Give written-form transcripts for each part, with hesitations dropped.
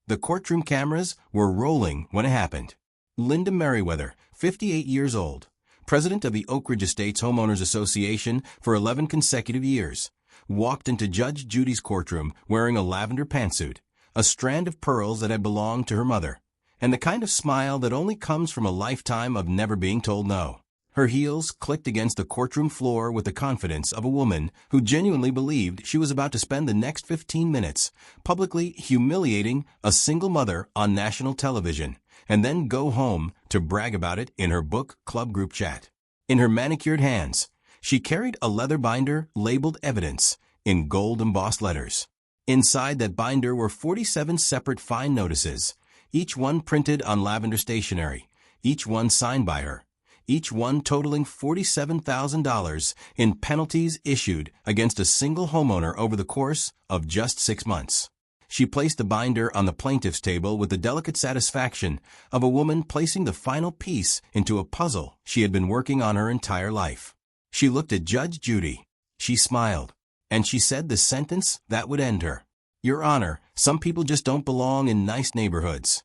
The courtroom cameras were rolling when it happened. Linda Merriweather, 58 years old, president of the Oak Ridge Estates Homeowners Association for 11 consecutive years, walked into Judge Judy's courtroom wearing a lavender pantsuit, a strand of pearls that had belonged to her mother, and the kind of smile that only comes from a lifetime of never being told no. Her heels clicked against the courtroom floor with the confidence of a woman who genuinely believed she was about to spend the next 15 minutes publicly humiliating a single mother on national television and then go home to brag about it in her book club group chat. In her manicured hands, she carried a leather binder labeled Evidence in gold embossed letters. Inside that binder were 47 separate fine notices, each one printed on lavender stationery, each one signed by her, each one totaling $47,000 in penalties issued against a single homeowner over the course of just 6 months. She placed the binder on the plaintiff's table with the delicate satisfaction of a woman placing the final piece into a puzzle she had been working on her entire life. She looked at Judge Judy. She smiled, and she said the sentence that would end her. "Your Honor, some people just don't belong in nice neighborhoods."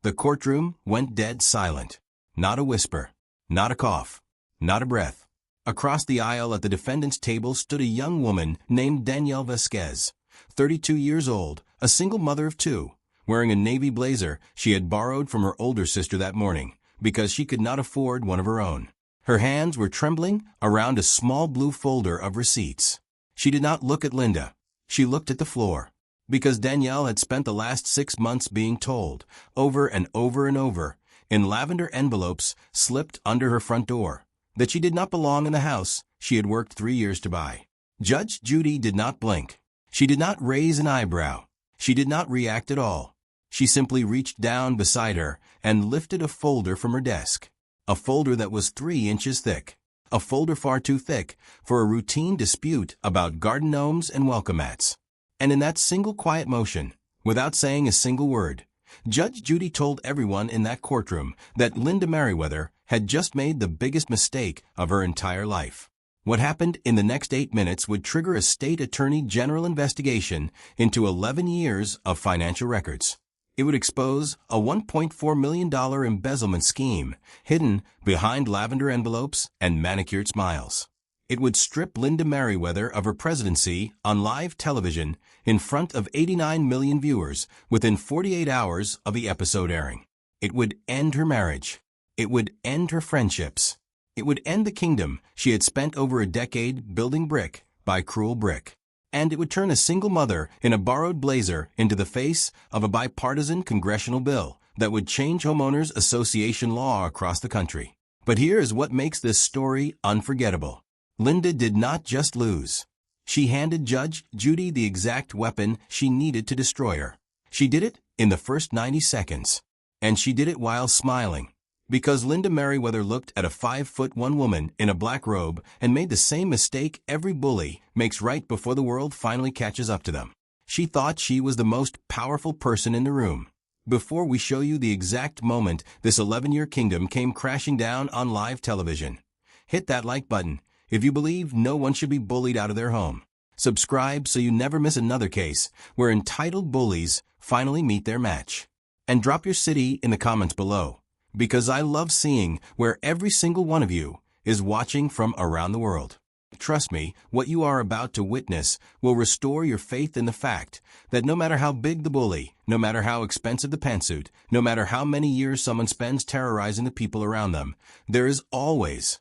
The courtroom went dead silent. Not a whisper. Not a cough. Not a breath. Across the aisle at the defendant's table stood a young woman named Danielle Vasquez, 32 years old, a single mother of 2, wearing a navy blazer she had borrowed from her older sister that morning because she could not afford one of her own. Her hands were trembling around a small blue folder of receipts. She did not look at Linda. She looked at the floor, because Danielle had spent the last 6 months being told, over and over and over, in lavender envelopes slipped under her front door, that she did not belong in the house she had worked 3 years to buy. Judge Judy did not blink. She did not raise an eyebrow. She did not react at all. She simply reached down beside her and lifted a folder from her desk. A folder that was 3 inches thick. A folder far too thick for a routine dispute about garden gnomes and welcome mats. And in that single quiet motion, without saying a single word, Judge Judy told everyone in that courtroom that Linda Merriweather had just made the biggest mistake of her entire life. What happened in the next 8 minutes would trigger a state attorney general investigation into 11 years of financial records. It would expose a $1.4 million embezzlement scheme hidden behind lavender envelopes and manicured smiles. It would strip Linda Merriweather of her presidency on live television in front of 89 million viewers within 48 hours of the episode airing. It would end her marriage. It would end her friendships. It would end the kingdom she had spent over a decade building brick by cruel brick. And it would turn a single mother in a borrowed blazer into the face of a bipartisan congressional bill that would change homeowners association law across the country. But here is what makes this story unforgettable. Linda did not just lose. She handed Judge Judy the exact weapon she needed to destroy her. She did it in the first 90 seconds. And she did it while smiling. Because Linda Merriweather looked at a 5'1" woman in a black robe and made the same mistake every bully makes right before the world finally catches up to them. She thought she was the most powerful person in the room. Before we show you the exact moment this 11-year kingdom came crashing down on live television, hit that like button if you believe no one should be bullied out of their home. Subscribe so you never miss another case where entitled bullies finally meet their match. And drop your city in the comments below, because I love seeing where every single one of you is watching from around the world. Trust me, what you are about to witness will restore your faith in the fact that no matter how big the bully, no matter how expensive the pantsuit, no matter how many years someone spends terrorizing the people around them, there is always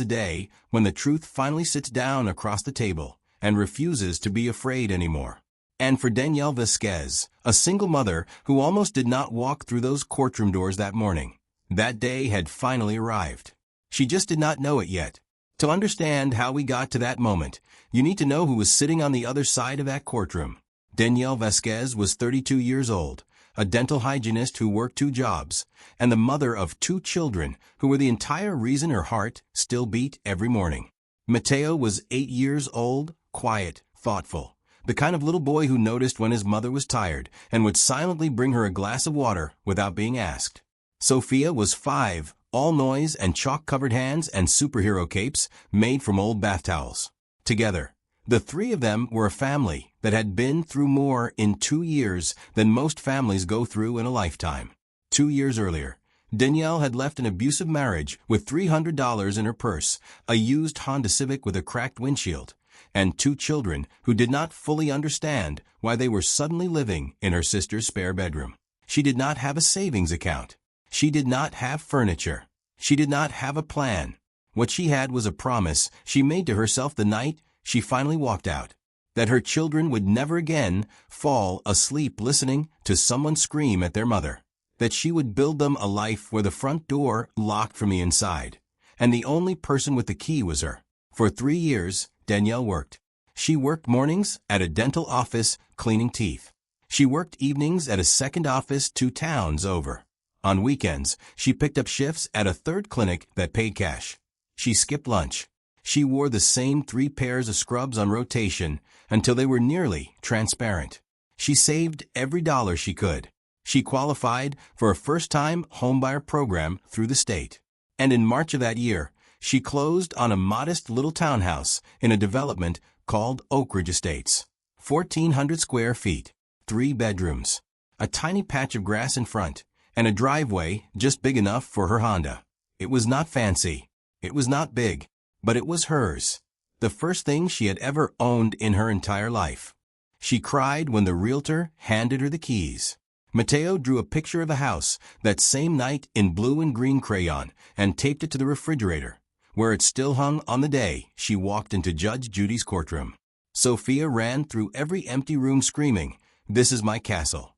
a day when the truth finally sits down across the table and refuses to be afraid anymore. And for Danielle Vasquez, a single mother who almost did not walk through those courtroom doors that morning, that day had finally arrived. She just did not know it yet. To understand how we got to that moment, you need to know who was sitting on the other side of that courtroom. Danielle Vasquez was 32 years old, a dental hygienist who worked 2 jobs, and the mother of 2 children who were the entire reason her heart still beat every morning. Mateo was 8 years old, quiet, thoughtful, the kind of little boy who noticed when his mother was tired and would silently bring her a glass of water without being asked. Sophia was 5, all noise and chalk-covered hands and superhero capes made from old bath towels. Together, The three of them were a family that had been through more in 2 years than most families go through in a lifetime. 2 years earlier, Danielle had left an abusive marriage with $300 in her purse, a used Honda Civic with a cracked windshield, and 2 children who did not fully understand why they were suddenly living in her sister's spare bedroom. She did not have a savings account. She did not have furniture. She did not have a plan. What she had was a promise she made to herself the night she finally walked out, that her children would never again fall asleep listening to someone scream at their mother, that she would build them a life where the front door locked from the inside, and the only person with the key was her. For 3 years, Danielle worked. She worked mornings at a dental office cleaning teeth. She worked evenings at a second office 2 towns over. On weekends, she picked up shifts at a third clinic that paid cash. She skipped lunch. She wore the same 3 pairs of scrubs on rotation until they were nearly transparent. She saved every dollar she could. She qualified for a first-time homebuyer program through the state. And in March of that year, she closed on a modest little townhouse in a development called Oak Ridge Estates. 1,400 square feet, 3 bedrooms, a tiny patch of grass in front, and a driveway just big enough for her Honda. It was not fancy. It was not big. But it was hers, the first thing she had ever owned in her entire life. She cried when the realtor handed her the keys. Mateo drew a picture of the house that same night in blue and green crayon and taped it to the refrigerator, where it still hung on the day she walked into Judge Judy's courtroom. Sophia ran through every empty room screaming, "This is my castle."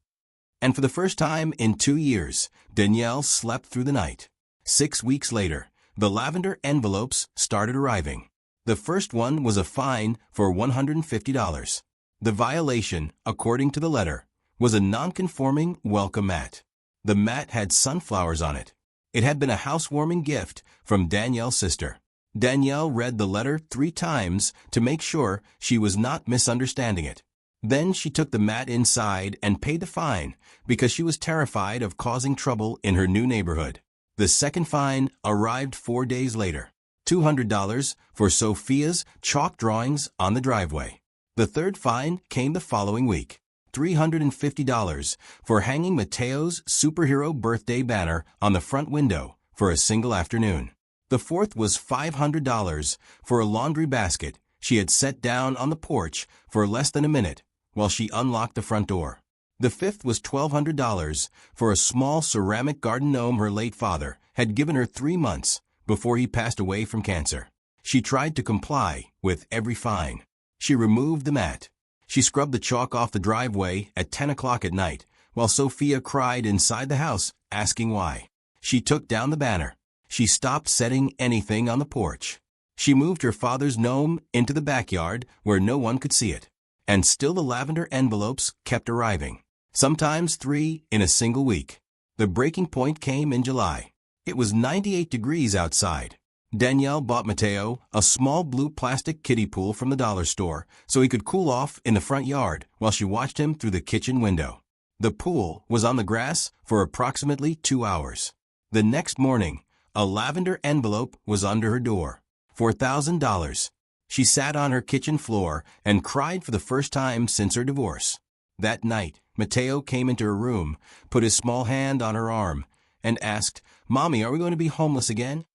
And for the first time in 2 years, Danielle slept through the night. 6 weeks later, the lavender envelopes started arriving. The first one was a fine for $150. The violation, according to the letter, was a non-conforming welcome mat. The mat had sunflowers on it. It had been a housewarming gift from Danielle's sister. Danielle read the letter 3 times to make sure she was not misunderstanding it. Then she took the mat inside and paid the fine because she was terrified of causing trouble in her new neighborhood. The second fine arrived 4 days later, $200 for Sophia's chalk drawings on the driveway. The third fine came the following week, $350 for hanging Mateo's superhero birthday banner on the front window for a single afternoon. The fourth was $500 for a laundry basket she had set down on the porch for less than a minute while she unlocked the front door. The fifth was $1,200 for a small ceramic garden gnome her late father had given her 3 months before he passed away from cancer. She tried to comply with every fine. She removed the mat. She scrubbed the chalk off the driveway at 10 o'clock at night while Sophia cried inside the house asking why. She took down the banner. She stopped setting anything on the porch. She moved her father's gnome into the backyard where no one could see it. And still the lavender envelopes kept arriving. Sometimes 3 in a single week. The breaking point came in July. It was 98 degrees outside. Danielle bought Mateo a small blue plastic kiddie pool from the dollar store so he could cool off in the front yard while she watched him through the kitchen window. The pool was on the grass for approximately 2 hours. The next morning, a lavender envelope was under her door. $4,000. She sat on her kitchen floor and cried for the first time since her divorce. That night, Mateo came into her room, put his small hand on her arm, and asked, "Mommy, are we going to be homeless again?"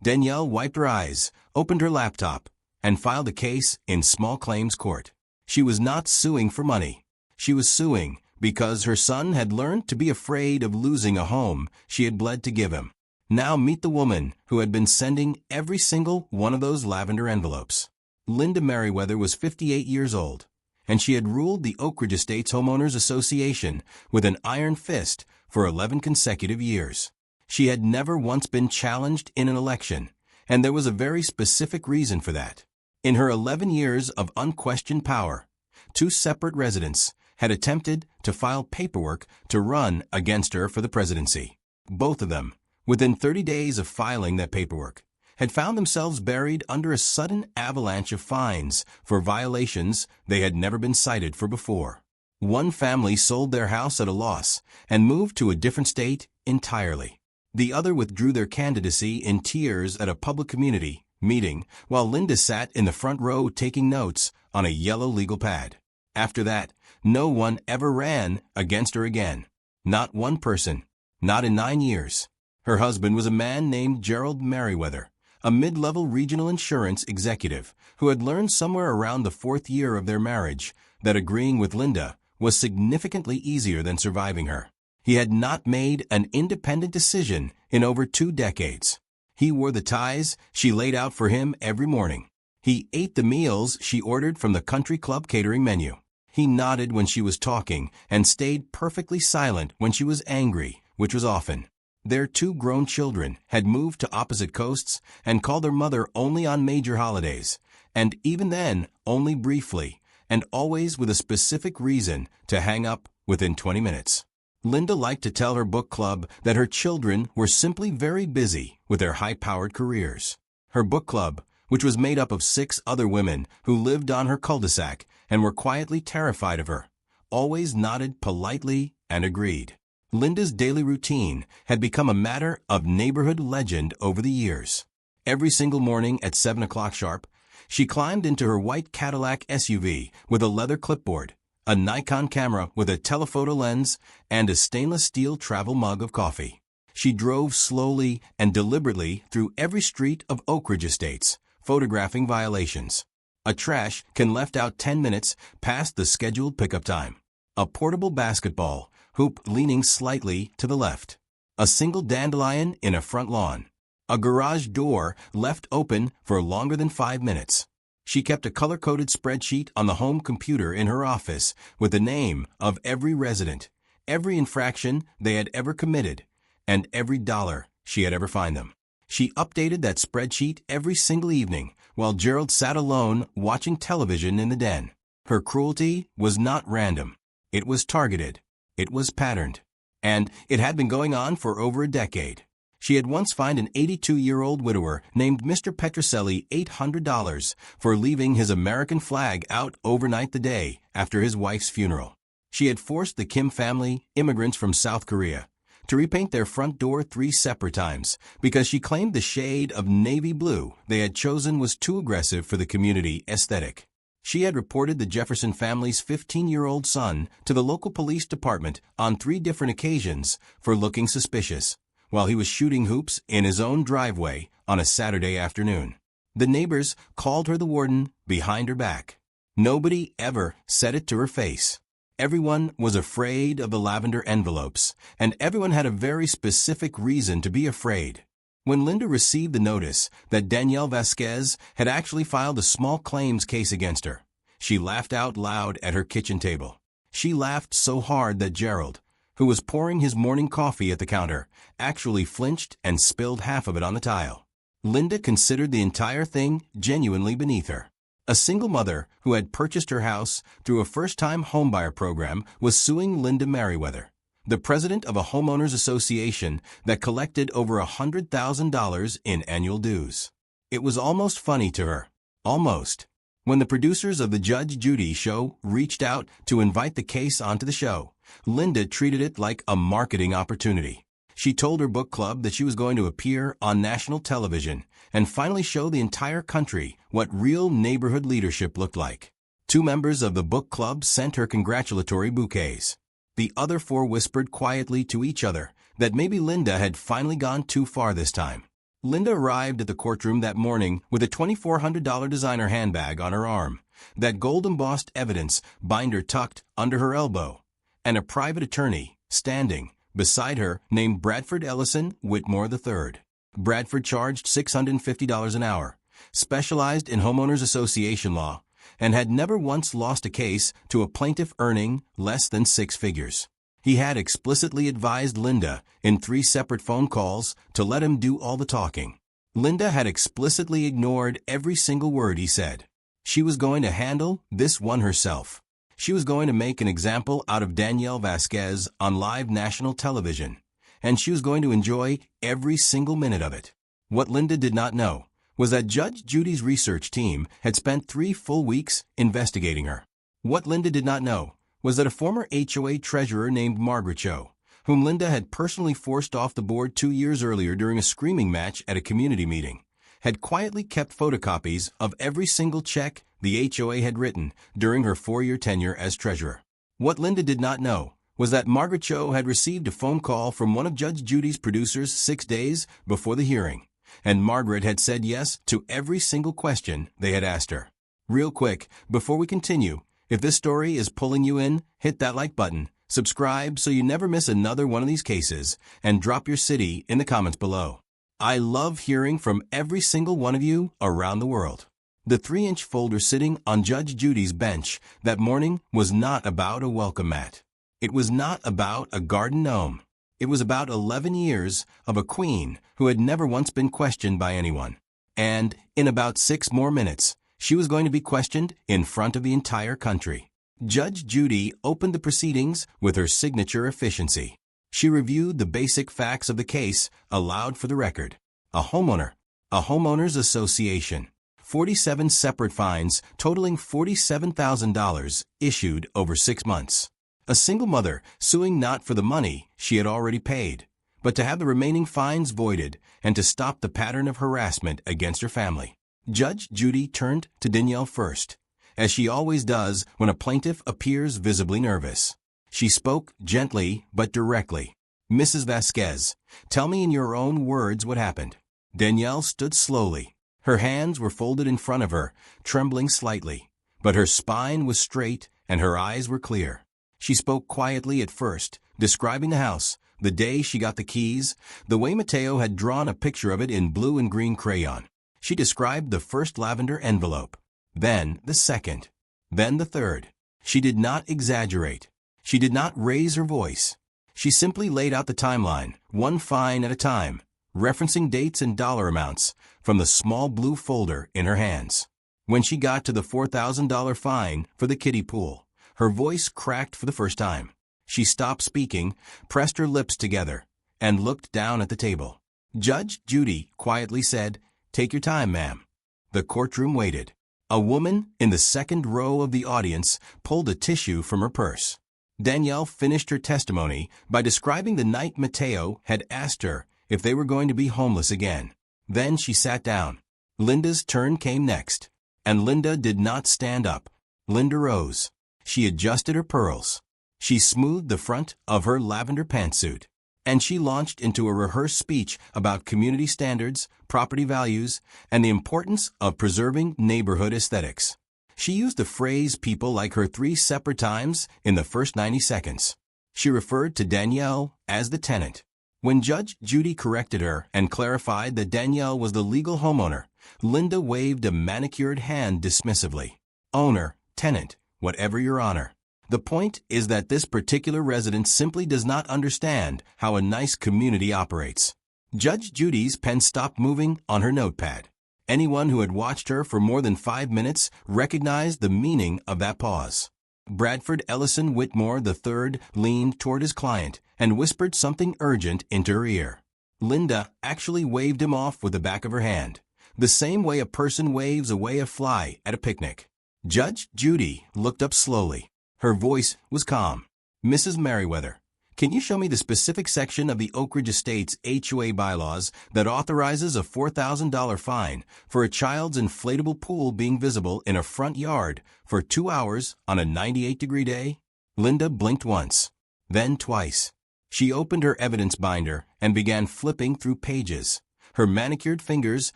Danielle wiped her eyes, opened her laptop, and filed a case in small claims court. She was not suing for money. She was suing because her son had learned to be afraid of losing a home she had bled to give him. Now meet the woman who had been sending every single one of those lavender envelopes. Linda Merriweather was 58 years old, and she had ruled the Oak Ridge Estates Homeowners Association with an iron fist for 11 consecutive years. She had never once been challenged in an election, and there was a very specific reason for that. In her 11 years of unquestioned power, 2 separate residents had attempted to file paperwork to run against her for the presidency. Both of them, within 30 days of filing that paperwork, had found themselves buried under a sudden avalanche of fines for violations they had never been cited for before. One family sold their house at a loss and moved to a different state entirely. The other withdrew their candidacy in tears at a public community meeting while Linda sat in the front row taking notes on a yellow legal pad. After that, no one ever ran against her again. Not one person. Not in 9 years. Her husband was a man named Gerald Merriweather, a mid-level regional insurance executive who had learned somewhere around the 4th year of their marriage that agreeing with Linda was significantly easier than surviving her. He had not made an independent decision in over 2 decades. He wore the ties she laid out for him every morning. He ate the meals she ordered from the country club catering menu. He nodded when she was talking and stayed perfectly silent when she was angry, which was often. Their 2 grown children had moved to opposite coasts and called their mother only on major holidays, and even then only briefly, and always with a specific reason to hang up within 20 minutes. Linda liked to tell her book club that her children were simply very busy with their high-powered careers. Her book club, which was made up of 6 other women who lived on her cul-de-sac and were quietly terrified of her, always nodded politely and agreed. Linda's daily routine had become a matter of neighborhood legend over the years. Every single morning at 7 o'clock sharp, she climbed into her white Cadillac SUV with a leather clipboard, a Nikon camera with a telephoto lens, and a stainless steel travel mug of coffee. She drove slowly and deliberately through every street of Oak Ridge Estates, photographing violations. A trash can left out 10 minutes past the scheduled pickup time. A portable basketball hoop leaning slightly to the left. A single dandelion in a front lawn. A garage door left open for longer than 5 minutes. She kept a color-coded spreadsheet on the home computer in her office with the name of every resident, every infraction they had ever committed, and every dollar she had ever fined them. She updated that spreadsheet every single evening while Gerald sat alone watching television in the den. Her cruelty was not random. It was targeted. It was patterned. And it had been going on for over a decade. She had once fined an 82-year-old widower named Mr. Petroselli $800 for leaving his American flag out overnight the day after his wife's funeral. She had forced the Kim family, immigrants from South Korea, to repaint their front door 3 separate times because she claimed the shade of navy blue they had chosen was too aggressive for the community aesthetic. She had reported the Jefferson family's 15-year-old son to the local police department on 3 different occasions for looking suspicious, while he was shooting hoops in his own driveway on a Saturday afternoon. The neighbors called her the warden behind her back. Nobody ever said it to her face. Everyone was afraid of the lavender envelopes, and everyone had a very specific reason to be afraid. When Linda received the notice that Danielle Vasquez had actually filed a small claims case against her, she laughed out loud at her kitchen table. She laughed so hard that Gerald, who was pouring his morning coffee at the counter, actually flinched and spilled half of it on the tile. Linda considered the entire thing genuinely beneath her. A single mother who had purchased her house through a first-time homebuyer program was suing Linda Merriweather, the president of a homeowners association that collected over $100,000 in annual dues. It was almost funny to her. Almost. When the producers of the Judge Judy show reached out to invite the case onto the show, Linda treated it like a marketing opportunity. She told her book club that she was going to appear on national television and finally show the entire country what real neighborhood leadership looked like. 2 members of the book club sent her congratulatory bouquets. The other 4 whispered quietly to each other that maybe Linda had finally gone too far this time. Linda arrived at the courtroom that morning with a $2,400 designer handbag on her arm, that gold-embossed evidence binder tucked under her elbow, and a private attorney standing beside her named Bradford Ellison Whitmore III. Bradford charged $650 an hour, specialized in homeowners association law, and had never once lost a case to a plaintiff earning less than 6 figures. He had explicitly advised Linda in 3 separate phone calls to let him do all the talking. Linda had explicitly ignored every single word he said. She was going to handle this one herself. She was going to make an example out of Danielle Vasquez on live national television, and she was going to enjoy every single minute of it. What Linda did not know was that Judge Judy's research team had spent 3 full weeks investigating her. What Linda did not know was that a former HOA treasurer named Margaret Cho, whom Linda had personally forced off the board 2 years earlier during a screaming match at a community meeting, had quietly kept photocopies of every single check the HOA had written during her 4-year tenure as treasurer. What Linda did not know was that Margaret Cho had received a phone call from one of Judge Judy's producers 6 days before the hearing, and Margaret had said yes to every single question they had asked her. Real quick, before we continue, if this story is pulling you in, hit that like button, subscribe so you never miss another one of these cases, and drop your city in the comments below. I love hearing from every single one of you around the world. The 3-inch folder sitting on Judge Judy's bench that morning was not about a welcome mat. It was not about a garden gnome. It was about 11 years of a queen who had never once been questioned by anyone. And in about 6 more minutes, she was going to be questioned in front of the entire country. Judge Judy opened the proceedings with her signature efficiency. She reviewed the basic facts of the case aloud for the record. A homeowners association, 47 separate fines totaling $47,000 issued over 6 months. A single mother suing not for the money she had already paid, but to have the remaining fines voided and to stop the pattern of harassment against her family. Judge Judy turned to Danielle first, as she always does when a plaintiff appears visibly nervous. She spoke gently but directly. "Mrs. Vasquez, tell me in your own words what happened." Danielle stood slowly. Her hands were folded in front of her, trembling slightly, but her spine was straight and her eyes were clear. She spoke quietly at first, describing the house, the day she got the keys, the way Mateo had drawn a picture of it in blue and green crayon. She described the first lavender envelope, then the second, then the third. She did not exaggerate. She did not raise her voice. She simply laid out the timeline, one fine at a time, referencing dates and dollar amounts from the small blue folder in her hands. When she got to the $4,000 fine for the kiddie pool, her voice cracked for the first time. She stopped speaking, pressed her lips together, and looked down at the table. Judge Judy quietly said, "Take your time, ma'am." The courtroom waited. A woman in the second row of the audience pulled a tissue from her purse. Danielle finished her testimony by describing the night Mateo had asked her if they were going to be homeless again. Then she sat down. Linda's turn came next, and Linda did not stand up. Linda rose. She adjusted her pearls. She smoothed the front of her lavender pantsuit, and she launched into a rehearsed speech about community standards, property values, and the importance of preserving neighborhood aesthetics. She used the phrase "people" like her 3 separate times in the first 90 seconds. She referred to Danielle as the tenant. When Judge Judy corrected her and clarified that Danielle was the legal homeowner, Linda waved a manicured hand dismissively. "Owner, tenant, whatever your honor. The point is that this particular resident simply does not understand how a nice community operates." Judge Judy's pen stopped moving on her notepad. Anyone who had watched her for more than 5 minutes recognized the meaning of that pause. Bradford Ellison Whitmore III leaned toward his client and whispered something urgent into her ear. Linda actually waved him off with the back of her hand, the same way a person waves away a fly at a picnic. Judge Judy looked up slowly. Her voice was calm. "Mrs. Merriweather, can you show me the specific section of the Oak Ridge Estates HOA bylaws that authorizes a $4,000 fine for a child's inflatable pool being visible in a front yard for 2 hours on a 98-degree day?" Linda blinked once, then twice. She opened her evidence binder and began flipping through pages, her manicured fingers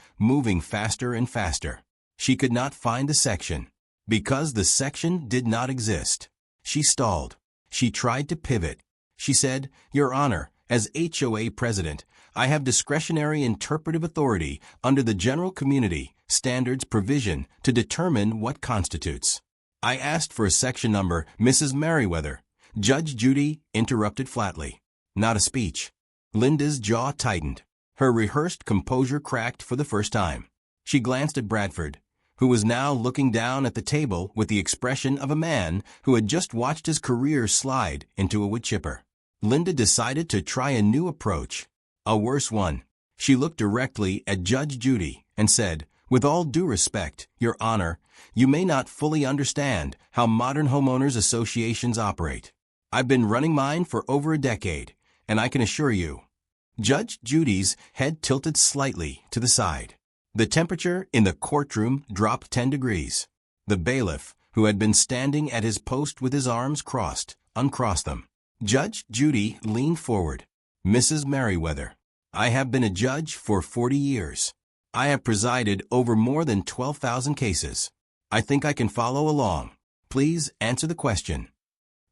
moving faster and faster. She could not find the section. Because the section did not exist. She stalled. She tried to pivot. She said, "Your Honor, as HOA president, I have discretionary interpretive authority under the General Community Standards provision to determine what constitutes." "I asked for a section number, Mrs. Merriweather." Judge Judy interrupted flatly. Not a speech. Linda's jaw tightened. Her rehearsed composure cracked for the first time. She glanced at Bradford, who was now looking down at the table with the expression of a man who had just watched his career slide into a wood chipper. Linda decided to try a new approach, a worse one. She looked directly at Judge Judy and said, "With all due respect, Your Honor, you may not fully understand how modern homeowners associations operate. I've been running mine for over a decade, and I can assure you." Judge Judy's head tilted slightly to the side. The temperature in the courtroom dropped 10 degrees. The bailiff, who had been standing at his post with his arms crossed, uncrossed them. Judge Judy leaned forward. Mrs. Merriweather, I have been a judge for 40 years. I have presided over more than 12,000 cases. I think I can follow along. Please answer the question.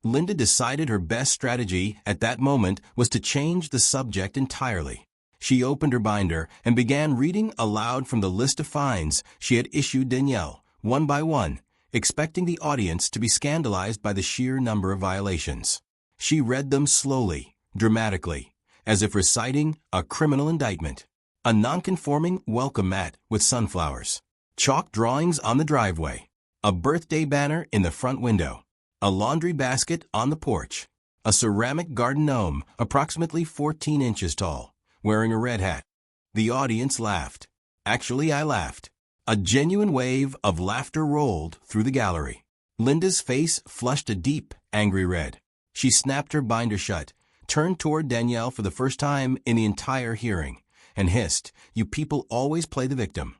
Linda decided her best strategy at that moment was to change the subject entirely. She opened her binder and began reading aloud from the list of fines she had issued Danielle, one by one, expecting the audience to be scandalized by the sheer number of violations. She read them slowly, dramatically, as if reciting a criminal indictment. A non-conforming welcome mat with sunflowers. Chalk drawings on the driveway. A birthday banner in the front window. A laundry basket on the porch. A ceramic garden gnome, approximately 14 inches tall, wearing a red hat. The audience laughed. Actually, I laughed. A genuine wave of laughter rolled through the gallery. Linda's face flushed a deep, angry red. She snapped her binder shut, turned toward Danielle for the first time in the entire hearing, and hissed, "You people always play the victim."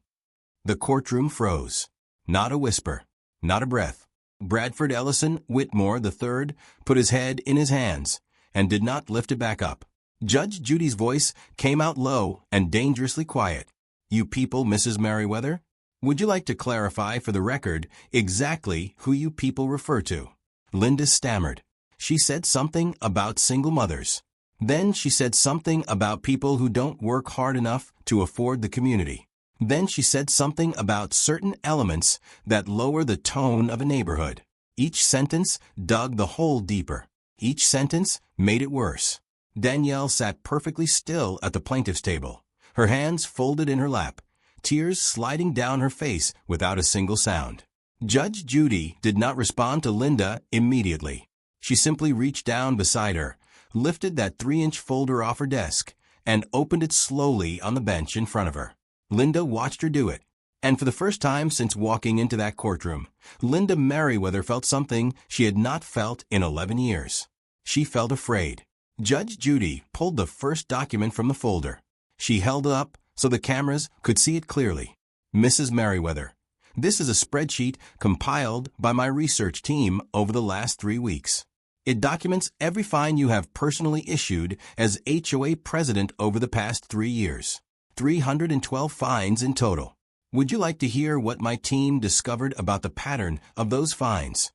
The courtroom froze. Not a whisper, not a breath. Bradford Ellison Whitmore III put his head in his hands and did not lift it back up. Judge Judy's voice came out low and dangerously quiet. "You people, Mrs. Merriweather, would you like to clarify for the record exactly who you people refer to?" Linda stammered. She said something about single mothers. Then she said something about people who don't work hard enough to afford the community. Then she said something about certain elements that lower the tone of a neighborhood. Each sentence dug the hole deeper. Each sentence made it worse. Danielle sat perfectly still at the plaintiff's table, her hands folded in her lap, tears sliding down her face without a single sound. Judge Judy did not respond to Linda immediately. She simply reached down beside her, lifted that 3-inch folder off her desk, and opened it slowly on the bench in front of her. Linda watched her do it, and for the first time since walking into that courtroom, Linda Merriweather felt something she had not felt in 11 years. She felt afraid. Judge Judy pulled the first document from the folder. She held it up so the cameras could see it clearly. "Mrs. Merriweather, this is a spreadsheet compiled by my research team over the last 3 weeks. It documents every fine you have personally issued as HOA president over the past 3 years. 312 fines in total. Would you like to hear what my team discovered about the pattern of those fines?"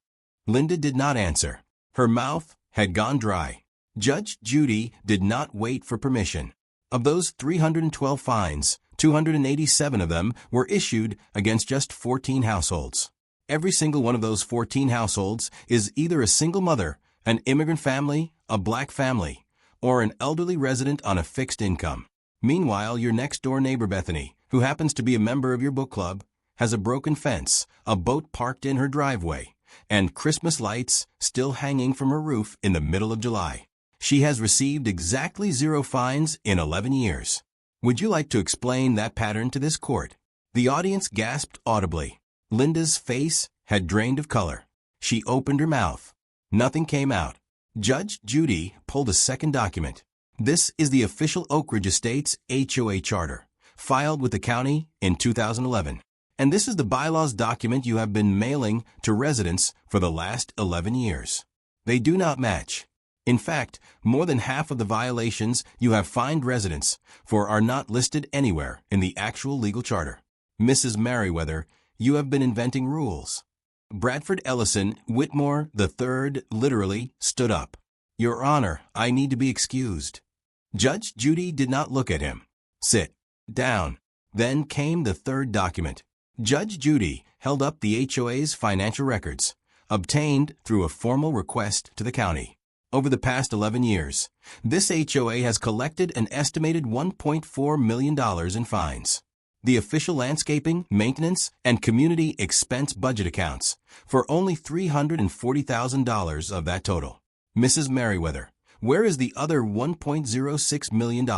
Linda did not answer. Her mouth had gone dry. Judge Judy did not wait for permission. Of those 312 fines, 287 of them were issued against just 14 households. Every single one of those 14 households is either a single mother, an immigrant family, a black family, or an elderly resident on a fixed income. Meanwhile, your next-door neighbor Bethany, who happens to be a member of your book club, has a broken fence, a boat parked in her driveway, and Christmas lights still hanging from her roof in the middle of July. She has received exactly 0 fines in 11 years. Would you like to explain that pattern to this court? The audience gasped audibly. Linda's face had drained of color. She opened her mouth. Nothing came out. Judge Judy pulled a second document. This is the official Oak Ridge Estates HOA charter, filed with the county in 2011. And this is the bylaws document you have been mailing to residents for the last 11 years. They do not match. In fact, more than half of the violations you have fined residents for are not listed anywhere in the actual legal charter. Mrs. Merriweather, you have been inventing rules. Bradford Ellison Whitmore III literally stood up. "Your Honor, I need to be excused." Judge Judy did not look at him. "Sit down." Then came the third document. Judge Judy held up the HOA's financial records, obtained through a formal request to the county. Over the past 11 years, this HOA has collected an estimated $1.4 million in fines. The official landscaping, maintenance, and community expense budget accounts for only $340,000 of that total. Mrs. Merriweather, where is the other $1.06 million?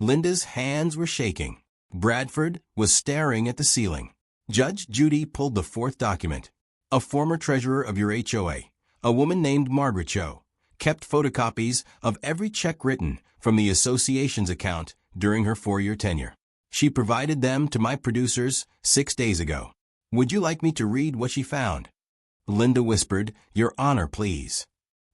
Linda's hands were shaking. Bradford was staring at the ceiling. Judge Judy pulled the fourth document. A former treasurer of your HOA, a woman named Margaret Cho, kept photocopies of every check written from the association's account during her 4-year tenure. She provided them to my producers 6 days ago. Would you like me to read what she found? Linda whispered, Your Honor, please.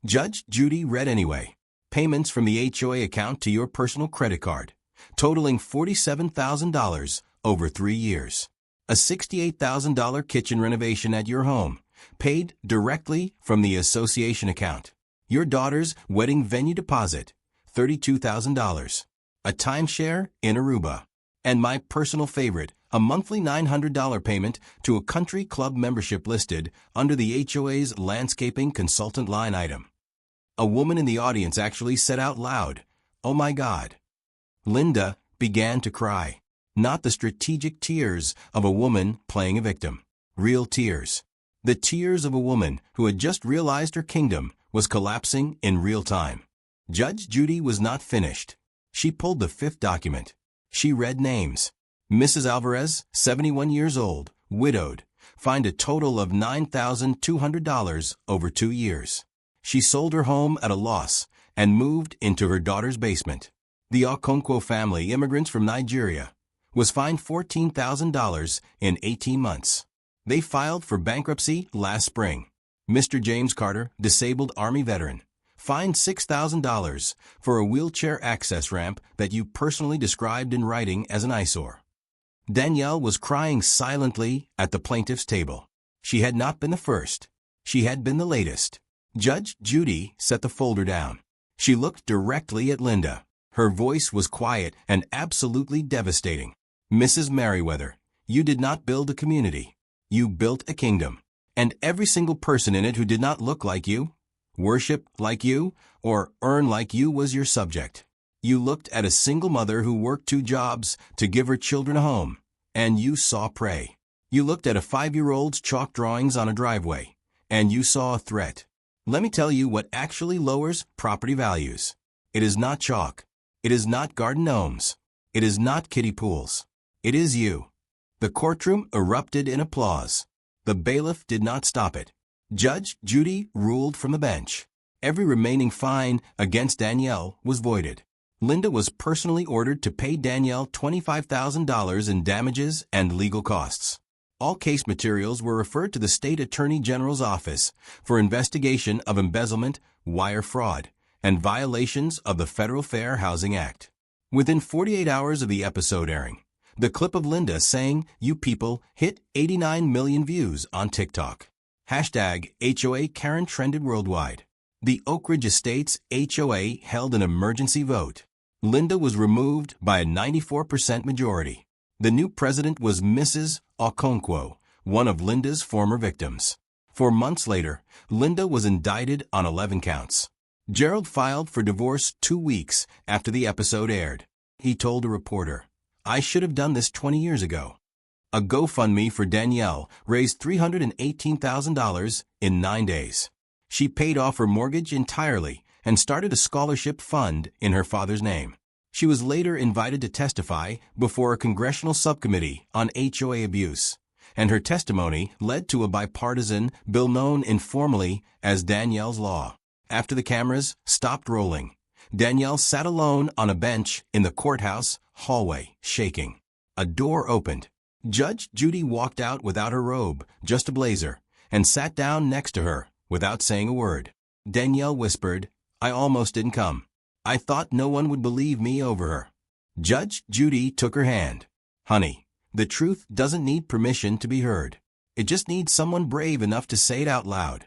Judge Judy read anyway. Payments from the HOA account to your personal credit card, totaling $47,000 over 3 years. A $68,000 kitchen renovation at your home, paid directly from the association account. Your daughter's wedding venue deposit, $32,000. A timeshare in Aruba. And my personal favorite, a monthly $900 payment to a country club membership listed under the HOA's landscaping consultant line item. A woman in the audience actually said out loud, Oh my God. Linda began to cry. Not the strategic tears of a woman playing a victim. Real tears. The tears of a woman who had just realized her kingdom was collapsing in real time. Judge Judy was not finished. She pulled the fifth document. She read names. Mrs. Alvarez, 71 years old, widowed, fined a total of $9,200 over 2 years. She sold her home at a loss and moved into her daughter's basement. The Okonkwo family, immigrants from Nigeria, was fined $14,000 in 18 months. They filed for bankruptcy last spring. Mr. James Carter, disabled Army veteran, fined $6,000 for a wheelchair access ramp that you personally described in writing as an eyesore. Danielle was crying silently at the plaintiff's table. She had not been the first. She had been the latest. Judge Judy set the folder down. She looked directly at Linda. Her voice was quiet and absolutely devastating. Mrs. Merriweather, you did not build a community. You built a kingdom. And every single person in it who did not look like you, worship like you, or earn like you was your subject. You looked at a single mother who worked 2 jobs to give her children a home, and you saw prey. You looked at a 5-year-old's chalk drawings on a driveway, and you saw a threat. Let me tell you what actually lowers property values. It is not chalk. It is not garden gnomes. It is not kiddie pools. It is you. The courtroom erupted in applause. The bailiff did not stop it. Judge Judy ruled from the bench. Every remaining fine against Danielle was voided. Linda was personally ordered to pay Danielle $25,000 in damages and legal costs. All case materials were referred to the State Attorney General's office for investigation of embezzlement, wire fraud, and violations of the Federal Fair Housing Act. Within 48 hours of the episode airing, the clip of Linda saying, You people, hit 89 million views on TikTok. Hashtag HOA Karen trended worldwide. The Oak Ridge Estates HOA held an emergency vote. Linda was removed by a 94% majority. The new president was Mrs. Okonkwo, one of Linda's former victims. 4 months later, Linda was indicted on 11 counts. Gerald filed for divorce 2 weeks after the episode aired. He told a reporter, I should have done this 20 years ago. A GoFundMe for Danielle raised $318,000 in 9 days. She paid off her mortgage entirely and started a scholarship fund in her father's name. She was later invited to testify before a congressional subcommittee on HOA abuse, and her testimony led to a bipartisan bill known informally as Danielle's Law. After the cameras stopped rolling, Danielle sat alone on a bench in the courthouse hallway, shaking. A door opened. Judge Judy walked out without her robe, just a blazer, and sat down next to her without saying a word. Danielle whispered, I almost didn't come. I thought no one would believe me over her. Judge Judy took her hand. Honey, the truth doesn't need permission to be heard. It just needs someone brave enough to say it out loud.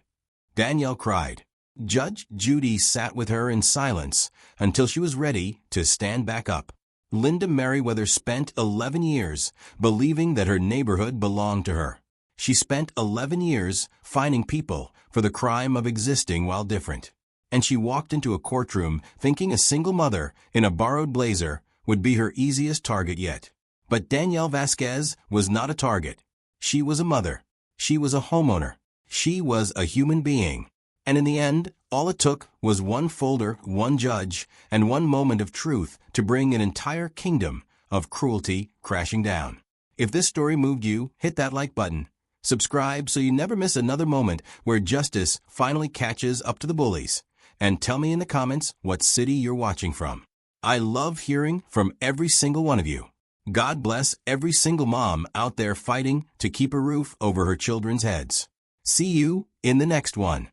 Danielle cried. Judge Judy sat with her in silence until she was ready to stand back up. Linda Merriweather spent 11 years believing that her neighborhood belonged to her. She spent 11 years fining people for the crime of existing while different. And she walked into a courtroom thinking a single mother in a borrowed blazer would be her easiest target yet. But Danielle Vasquez was not a target. She was a mother. She was a homeowner. She was a human being. And in the end, all it took was one folder, one judge, and one moment of truth to bring an entire kingdom of cruelty crashing down. If this story moved you, hit that like button. Subscribe so you never miss another moment where justice finally catches up to the bullies. And tell me in the comments what city you're watching from. I love hearing from every single one of you. God bless every single mom out there fighting to keep a roof over her children's heads. See you in the next one.